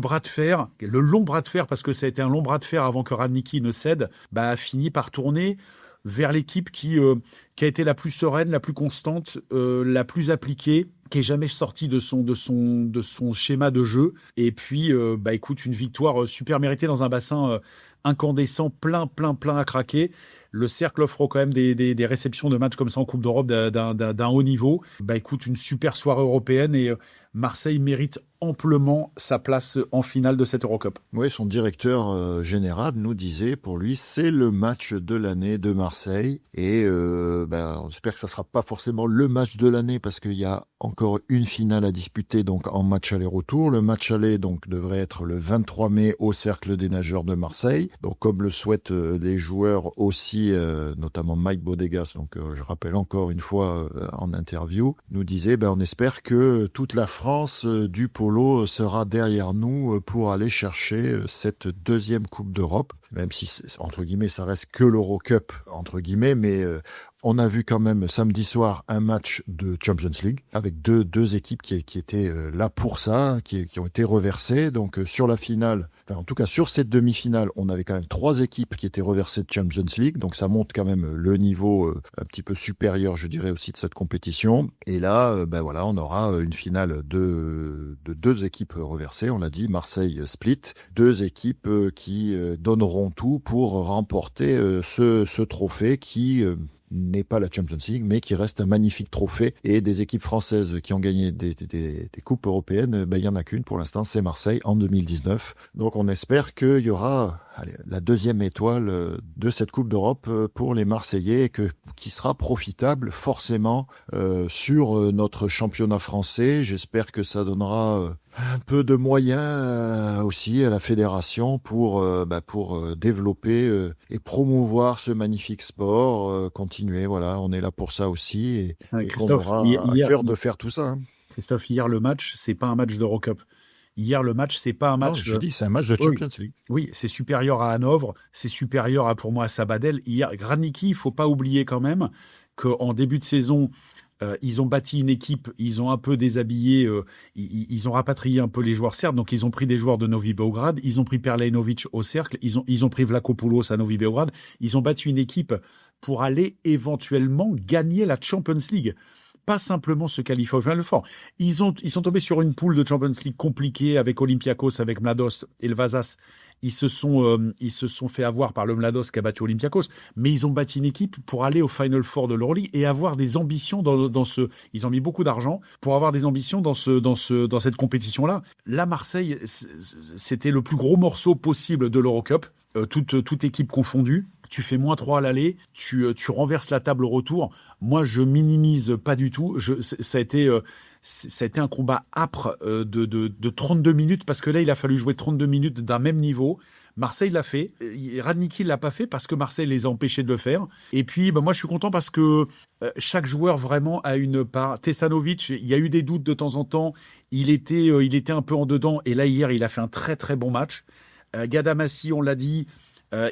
long bras de fer, parce que ça a été un long bras de fer avant que Radnicki ne cède, a fini par tourner vers l'équipe qui a été la plus sereine, la plus constante, la plus appliquée, qui est jamais sortie de son schéma de jeu. Et puis, écoute, une victoire super méritée dans un bassin incandescent, plein à craquer. Le Cercle offre quand même des réceptions de matchs comme ça en Coupe d'Europe d'un haut niveau. Écoute, une super soirée européenne et Marseille mérite amplement sa place en finale de cette Eurocup. Oui, son directeur général nous disait, pour lui, c'est le match de l'année de Marseille. Et on espère que ça ne sera pas forcément le match de l'année parce qu'il y a encore une finale à disputer donc en match aller-retour. Le match aller donc devrait être le 23 mai au Cercle des Nageurs de Marseille. Donc comme le souhaitent les joueurs aussi, notamment Mike Bodegas, donc je rappelle encore une fois en interview, nous disait on espère que toute la France du polo sera derrière nous pour aller chercher cette deuxième Coupe d'Europe, même si entre guillemets ça reste que l'Eurocup entre guillemets, mais on a vu quand même samedi soir un match de Champions League avec deux équipes qui étaient là pour ça, qui ont été reversées. Donc sur la finale, en tout cas sur cette demi-finale, on avait quand même 3 équipes qui étaient reversées de Champions League. Donc ça montre quand même le niveau un petit peu supérieur, je dirais, aussi de cette compétition. Et là, on aura une finale de 2 équipes reversées. On l'a dit, Marseille Split. 2 équipes qui donneront tout pour remporter ce trophée qui n'est pas la Champions League, mais qui reste un magnifique trophée. Et des équipes françaises qui ont gagné des coupes européennes, il n'y en a qu'une pour l'instant, c'est Marseille en 2019. Donc on espère qu'il y aura la deuxième étoile de cette Coupe d'Europe pour les Marseillais, qui sera profitable forcément sur notre championnat français. J'espère que ça donnera un peu de moyens aussi à la fédération pour développer et promouvoir ce magnifique sport. Continuer, voilà, on est là pour ça aussi et on aura à cœur de faire tout ça. Hein. Christophe, hier le match, c'est pas un match d'Eurocup. Hier, le match, c'est pas un match. Je dis, c'est un match de Champions League. Oui, c'est supérieur à Hanovre, c'est supérieur pour moi à Sabadell. Hier, Radnicki, il faut pas oublier quand même qu'en début de saison, Ils ont bâti une équipe, ils ont un peu déshabillé, ils ont rapatrié un peu les joueurs serbes, donc ils ont pris des joueurs de Novi Beograd, ils ont pris Perlejnović au cercle, ils ont pris Vlachopoulos à Novi Beograd, ils ont bâti une équipe pour aller éventuellement gagner la Champions League. Pas simplement se qualifier au Final Four. Ils sont tombés sur une poule de Champions League compliquée avec Olympiakos, avec Mladost et le Vasas. Ils se sont fait avoir par le Mladost qui a battu Olympiakos, mais ils ont bâti une équipe pour aller au Final Four de l'Euroleague et avoir des ambitions dans ce. Ils ont mis beaucoup d'argent pour avoir des ambitions dans cette compétition-là. Là, Marseille, c'était le plus gros morceau possible de l'Eurocup, toute équipe confondue. Tu fais -3 à l'aller, tu renverses la table au retour. Moi, je minimise pas du tout. Ça a été un combat âpre de 32 minutes parce que là, il a fallu jouer 32 minutes d'un même niveau. Marseille l'a fait. Radnički l'a pas fait parce que Marseille les a empêchés de le faire. Et puis, moi, je suis content parce que chaque joueur vraiment a une part. Tesanovic, il y a eu des doutes de temps en temps. Il était un peu en dedans. Et là, hier, il a fait un très, très bon match. Gadamassi, on l'a dit.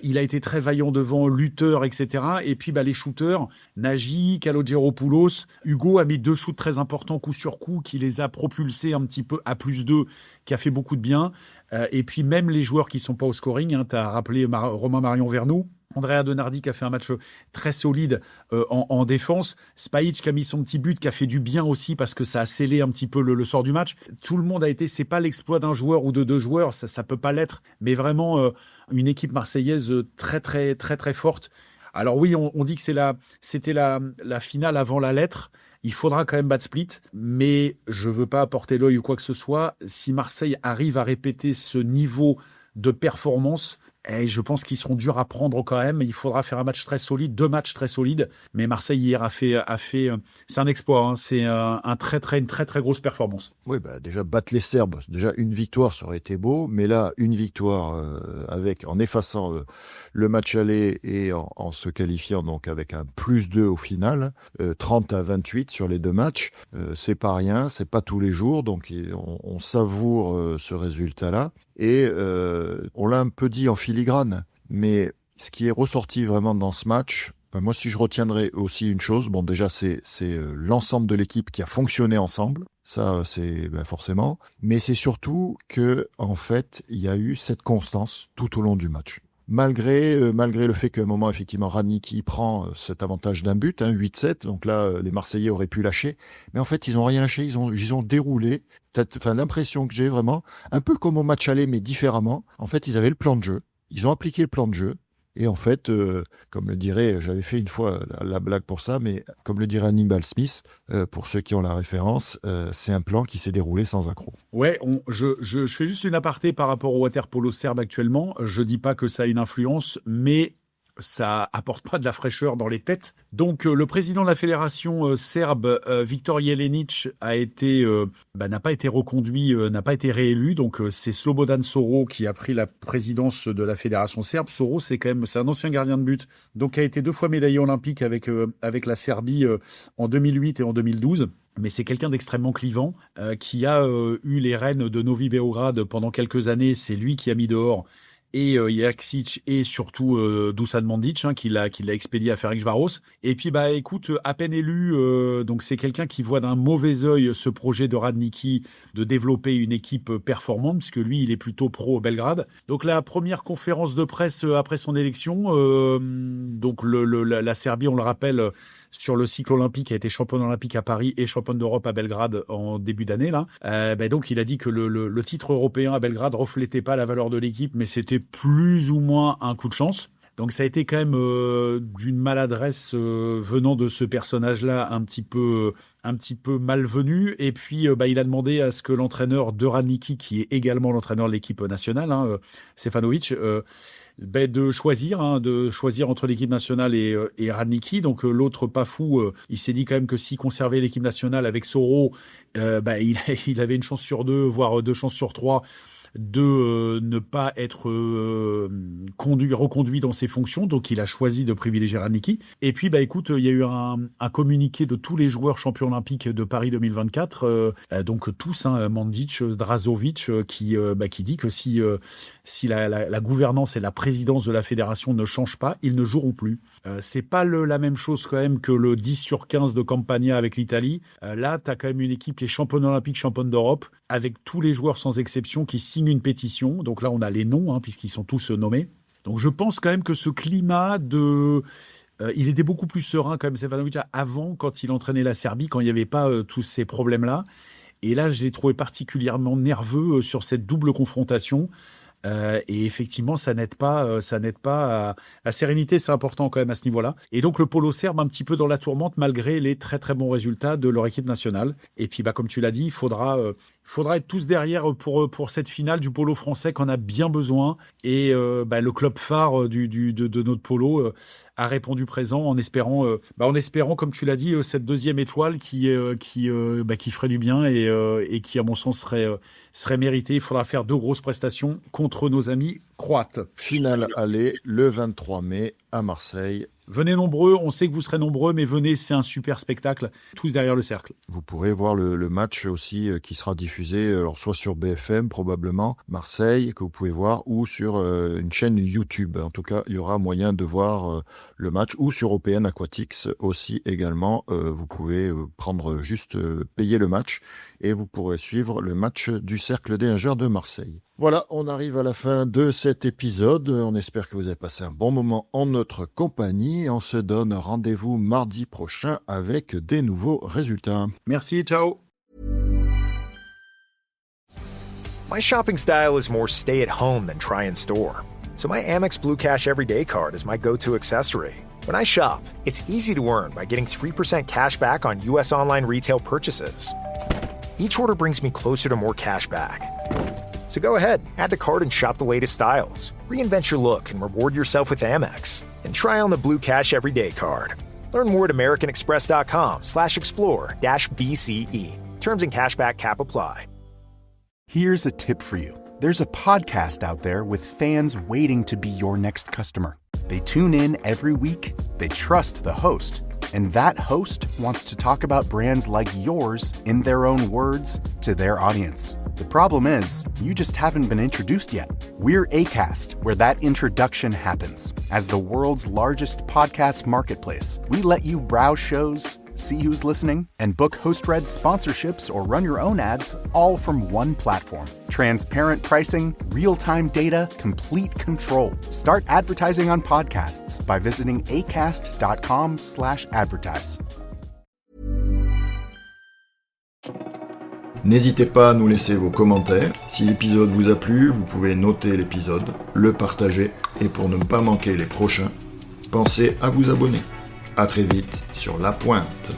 Il a été très vaillant devant, lutteur, etc. Et puis les shooters, Nagy, Kalogeropoulos, Hugo a mis 2 shoots très importants coup sur coup, qui les a propulsés un petit peu à +2, qui a fait beaucoup de bien. Et puis même les joueurs qui sont pas au scoring, tu as rappelé Romain Marion Vernou, Andrea Donardi qui a fait un match très solide en défense. Spajic qui a mis son petit but, qui a fait du bien aussi parce que ça a scellé un petit peu le sort du match. Tout le monde a été, c'est pas l'exploit d'un joueur ou de 2 joueurs, ça peut pas l'être, mais vraiment une équipe marseillaise très très très très forte. Alors oui, on dit que c'était la finale avant la lettre. Il faudra quand même battre Split, mais je veux pas apporter l'œil ou quoi que ce soit. Si Marseille arrive à répéter ce niveau de performance, et je pense qu'ils seront durs à prendre quand même. Il faudra faire un match très solide, 2 matchs très solides. Mais Marseille hier a fait, c'est un exploit. Hein. C'est une très très grosse performance. Oui, déjà battre les Serbes, déjà une victoire, ça aurait été beau. Mais là, une victoire en effaçant le match aller et en se qualifiant donc avec un +2 au final, 30-28 sur les 2 matchs, c'est pas rien, c'est pas tous les jours. Donc on savoure ce résultat-là. Et on l'a un peu dit en filigrane, mais ce qui est ressorti vraiment dans ce match, moi si je retiendrai aussi une chose, déjà c'est l'ensemble de l'équipe qui a fonctionné ensemble, ça c'est forcément, mais c'est surtout que en fait il y a eu cette constance tout au long du match. Malgré le fait qu'à un moment, effectivement, Radnički prend cet avantage d'un but, 8-7, donc là, les Marseillais auraient pu lâcher. Mais en fait, ils n'ont rien lâché, ils ont déroulé. L'impression que j'ai vraiment, un peu comme au match aller, mais différemment. En fait, ils avaient le plan de jeu, ils ont appliqué le plan de jeu. Et en fait, comme le dirait, j'avais fait une fois la blague pour ça, mais comme le dirait Hannibal Smith, pour ceux qui ont la référence, c'est un plan qui s'est déroulé sans accroc. Ouais, je fais juste une aparté par rapport au water-polo serbe actuellement. Je dis pas que ça a une influence, mais ça apporte pas de la fraîcheur dans les têtes. Donc le président de la fédération serbe, Viktor Jelenic, n'a pas été reconduit, n'a pas été réélu. Donc c'est Slobodan Soro qui a pris la présidence de la fédération serbe. Soro, c'est un ancien gardien de but, donc a été 2 fois médaillé olympique avec la Serbie en 2008 et en 2012. Mais c'est quelqu'un d'extrêmement clivant qui a eu les rênes de Novi Beograd pendant quelques années. C'est lui qui a mis dehors et Jaksic et surtout Dusan Mandic qui l'a expédié à Ferencváros. Et puis écoute, à peine élu, donc c'est quelqu'un qui voit d'un mauvais œil ce projet de Radnički de développer une équipe performante, puisque lui il est plutôt pro Belgrade. Donc la première conférence de presse après son élection, donc la Serbie, on le rappelle, sur le cycle olympique, a été championne olympique à Paris et championne d'Europe à Belgrade en début d'année là. Donc il a dit que le titre européen à Belgrade reflétait pas la valeur de l'équipe, mais c'était plus ou moins un coup de chance. Donc ça a été quand même d'une maladresse venant de ce personnage-là un petit peu malvenu. Et puis il a demandé à ce que l'entraîneur de Radnički, qui est également l'entraîneur de l'équipe nationale, Stefanovic, de choisir entre l'équipe nationale et Radnički. Donc l'autre pas fou, il s'est dit quand même que s'il conservait l'équipe nationale avec Soro, il avait une chance sur 2, voire 2 chances sur 3 de ne pas être reconduit dans ses fonctions. Donc il a choisi de privilégier Radnički. Et puis écoute, il y a eu un communiqué de tous les joueurs champions olympiques de Paris 2024, donc tous, Mandic, Drazovic, qui dit que si la gouvernance et la présidence de la fédération ne changent pas, ils ne joueront plus. C'est pas la même chose quand même que le 10/15 de Campania avec l'Italie. Là, tu as quand même une équipe qui est championne olympique, championne d'Europe, avec tous les joueurs sans exception qui signent une pétition. Donc là, on a les noms, puisqu'ils sont tous nommés. Donc je pense quand même que ce climat il était beaucoup plus serein quand même, Stefanovic, avant, quand il entraînait la Serbie, quand il n'y avait pas tous ces problèmes-là. Et là, je l'ai trouvé particulièrement nerveux sur cette double confrontation. Et effectivement, ça n'aide pas. La sérénité, c'est important quand même à ce niveau-là. Et donc, le polo serbe un petit peu dans la tourmente malgré les très très bons résultats de leur équipe nationale. Et puis, comme tu l'as dit, il faudra être tous derrière pour cette finale du polo français qu'on a bien besoin. Et le club phare de notre polo a répondu présent en espérant, comme tu l'as dit, cette deuxième étoile qui ferait du bien et qui, à mon sens, serait méritée. Il faudra faire 2 grosses prestations contre nos amis croates. Finale aller le 23 mai à Marseille. Venez nombreux, on sait que vous serez nombreux, mais venez, c'est un super spectacle, tous derrière le cercle. Vous pourrez voir le match aussi qui sera diffusé, alors soit sur BFM probablement, Marseille, que vous pouvez voir, ou sur une chaîne YouTube. En tout cas, il y aura moyen de voir le match, ou sur Open Aquatics aussi également. Vous pouvez payer le match, et vous pourrez suivre le match du Cercle des Nageurs de Marseille. Voilà, on arrive à la fin de cet épisode. On espère que vous avez passé un bon moment en notre compagnie. On se donne rendez-vous mardi prochain avec des nouveaux résultats. Merci, ciao. My shopping style is more stay at home than try in store. So my Amex Blue Cash Everyday Card is my go-to accessory. When I shop, it's easy to earn by getting 3% cash back on U.S. online retail purchases. Each order brings me closer to more cash back. So go ahead, add to cart and shop the latest styles. Reinvent your look and reward yourself with Amex. And try on the Blue Cash Everyday Card. Learn more at americanexpress.com/explore-BCE. Terms and cashback cap apply. Here's a tip for you. There's a podcast out there with fans waiting to be your next customer. They tune in every week, they trust the host, and that host wants to talk about brands like yours in their own words to their audience. The problem is, you just haven't been introduced yet. We're Acast, where that introduction happens. As the world's largest podcast marketplace, we let you browse shows, see who's listening, and book host-read sponsorships or run your own ads, all from one platform. Transparent pricing, real-time data, complete control. Start advertising on podcasts by visiting acast.com/advertise. N'hésitez pas à nous laisser vos commentaires. Si l'épisode vous a plu, vous pouvez noter l'épisode, le partager, et pour ne pas manquer les prochains, pensez à vous abonner. À très vite sur La Pointe.